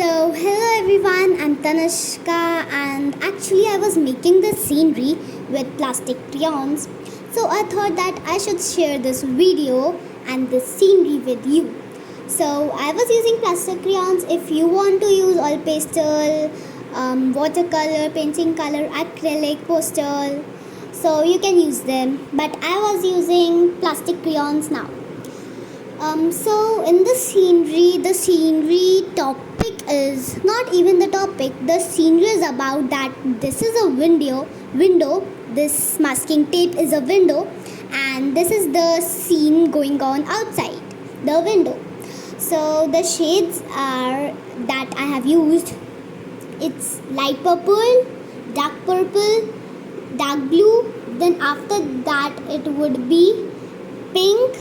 Hello everyone, I'm Tanishka, and actually I was making the scenery with plastic crayons. So I thought that I should share this video and this scenery with you. So I was using plastic crayons. If you want to use all pastel, watercolor, painting color, acrylic, pastel, so you can use them. But I was using plastic crayons now. So in the scenery topic is not even the topic. The scenery is about that this is a window. This masking tape is a window, and this is the scene going on outside the window. So the shades are that I have used. It's light purple, dark blue. Then after that it would be pink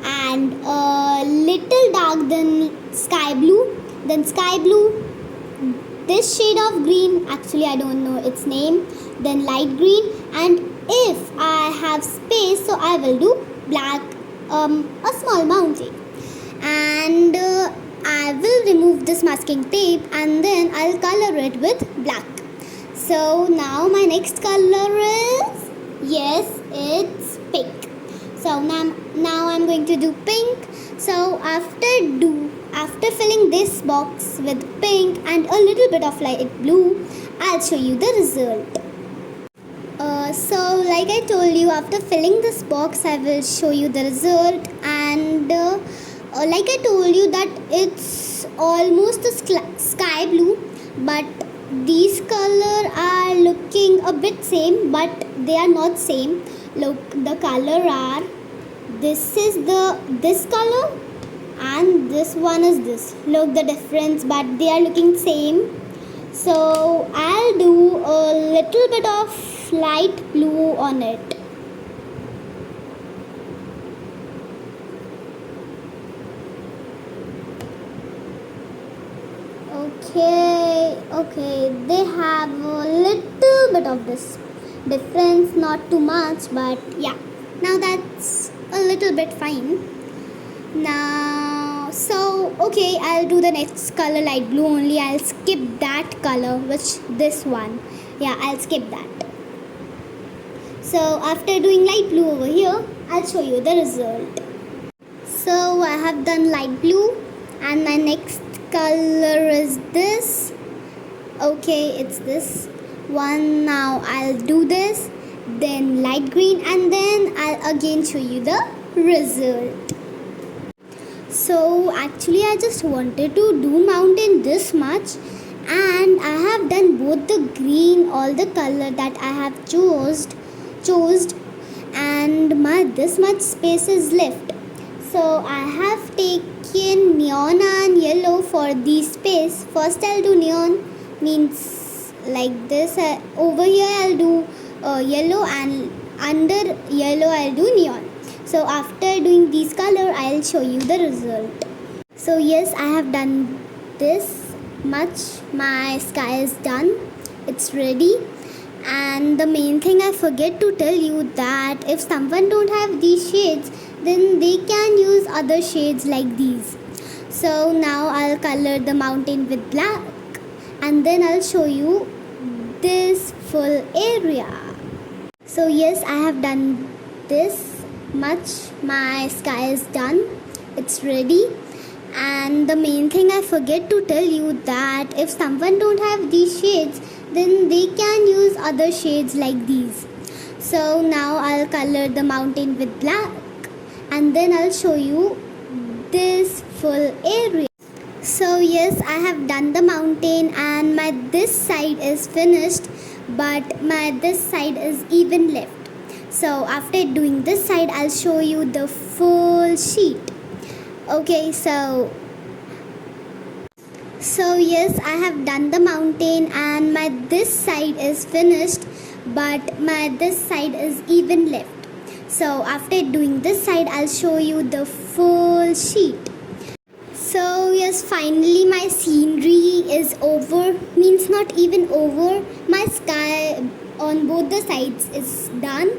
and a little dark, then sky blue, this shade of green, actually I don't know its name, then light green, and if I have space, so I will do black, a small mountain, and I will remove this masking tape and then I'll color it with black. So now my next color is, yes, it's pink. So now I'm going to do pink. So after filling this box with pink and a little bit of light blue, I'll show you the result. So like I told you, after filling this box, I will show you the result. And like I told you that it's almost a sky blue, but these color are looking a bit same, but they are not same. Look, the color are, this is this color and this one is this. Look the difference, but they are looking same. So I'll do a little bit of light blue on it. Okay, they have a little bit of this difference, not too much, but yeah, now that's a little bit fine. Now, so okay, I'll do the next color light blue only. I'll skip that color, which this one, yeah, I'll skip that. So after doing light blue over here, I'll show you the result. So I have done light blue, and my next color is this. Okay, it's this one. Now I'll do this, then light green, and then I'll again show you the result. So actually I just wanted to do mountain this much, and I have done both the green, all the color that I have chose, and this much space is left. So I have taken neon and yellow for the space. First I'll do neon, means like this. Over here I'll do yellow, and under yellow I'll do neon. So after doing these color, I'll show you the result. So yes, I have done this much. My sky is done. It's ready. And the main thing I forget to tell you that if someone don't have these shades, then they can use other shades like these. So now I'll color the mountain with black, and then I'll show you this full area. So yes, I have done this much. My sky is done. It's ready. And the main thing I forget to tell you that if someone don't have these shades, then they can use other shades like these. So now I'll color the mountain with black, and then I'll show you this full area. So yes, I have done the mountain, and my this side is finished, but my this side is even left. So after doing this side, I'll show you the full sheet. Okay, so yes, I have done the mountain, and my this side is finished, but my this side is even left. So after doing this side, I'll show you the full sheet. So yes, finally my scenery is over, means not even over. My sky on both the sides is done.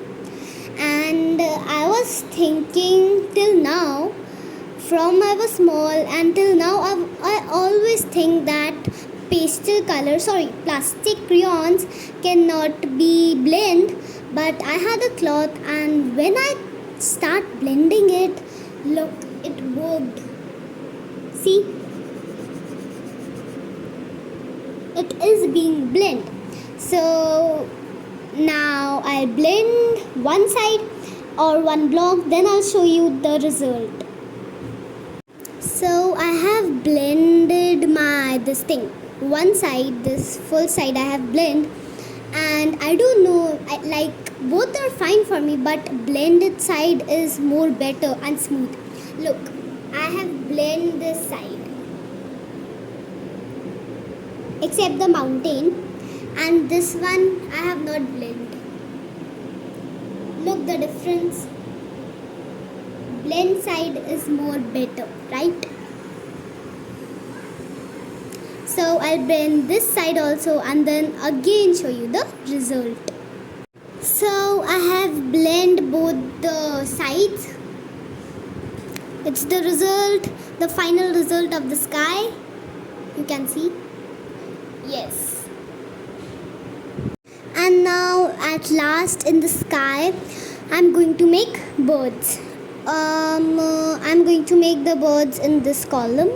And I was thinking till now, from I was small until now, I always think that plastic crayons cannot be blend, but I had a cloth, and when I start blending it, look, it worked. See, it is being blend. So now I'll blend one side or one block, then I'll show you the result. So I have blended one side, this full side I have blend, and I don't know, both are fine for me, but blended side is more better and smooth. Look, I have blended this side except the mountain, and this one I have not blended. Look the difference. Blend side is more better, right? So I'll blend this side also and then again show you the result. So I have blended both the sides. It's the result, the final result of the sky. You can see. Yes. And now at last in the sky, I'm going to make birds. I'm going to make the birds in this column.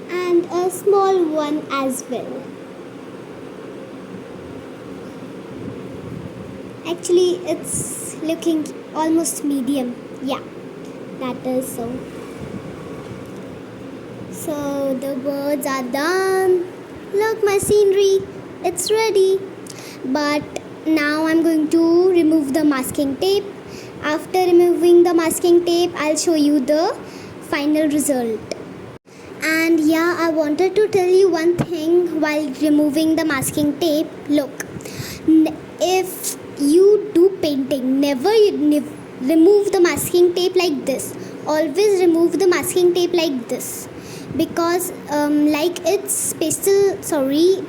And a small one as well. Actually, it's looking almost medium. Yeah, that is so. So the birds are done. Look, my scenery, it's ready. But now I'm going to remove the masking tape. After removing the masking tape, I'll show you the final result. And yeah, I wanted to tell you one thing while removing the masking tape. Look, if you do painting, never remove the masking tape like this. Always remove the masking tape like this, because it's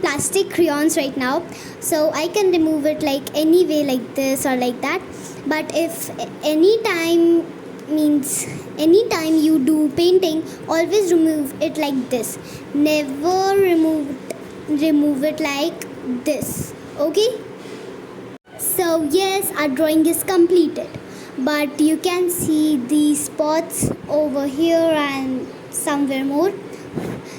plastic crayons right now, so I can remove it like any way, like this or like that. But if anytime you do painting, always remove it like this. Never remove it like this. Okay? So yes, our drawing is completed, but you can see these spots over here and somewhere more.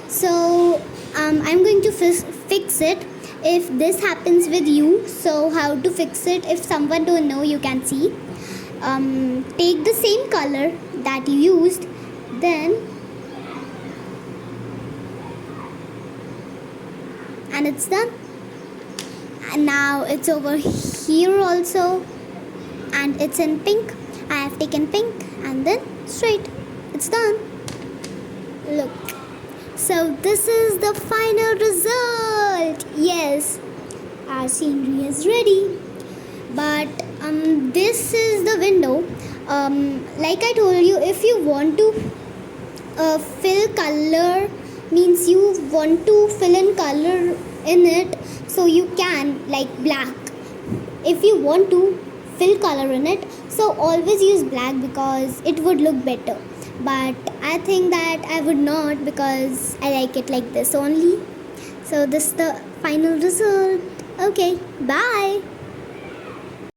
So I'm going to fix it if this happens with you. So how to fix it? If someone don't know, you can see. Take the same color that you used, then and it's done. And now it's over here also, and it's in pink. I have taken pink and then straight. It's done. Look. So this is the final result. Yes, our scenery is ready. But this is the window. Like I told you, if you want to fill color, means you want to fill in color in it, so you can, like black. If you want to fill color in it, so always use black because it would look better. But I think that I would not, because I like it like this only. So this is the final result. Okay, bye.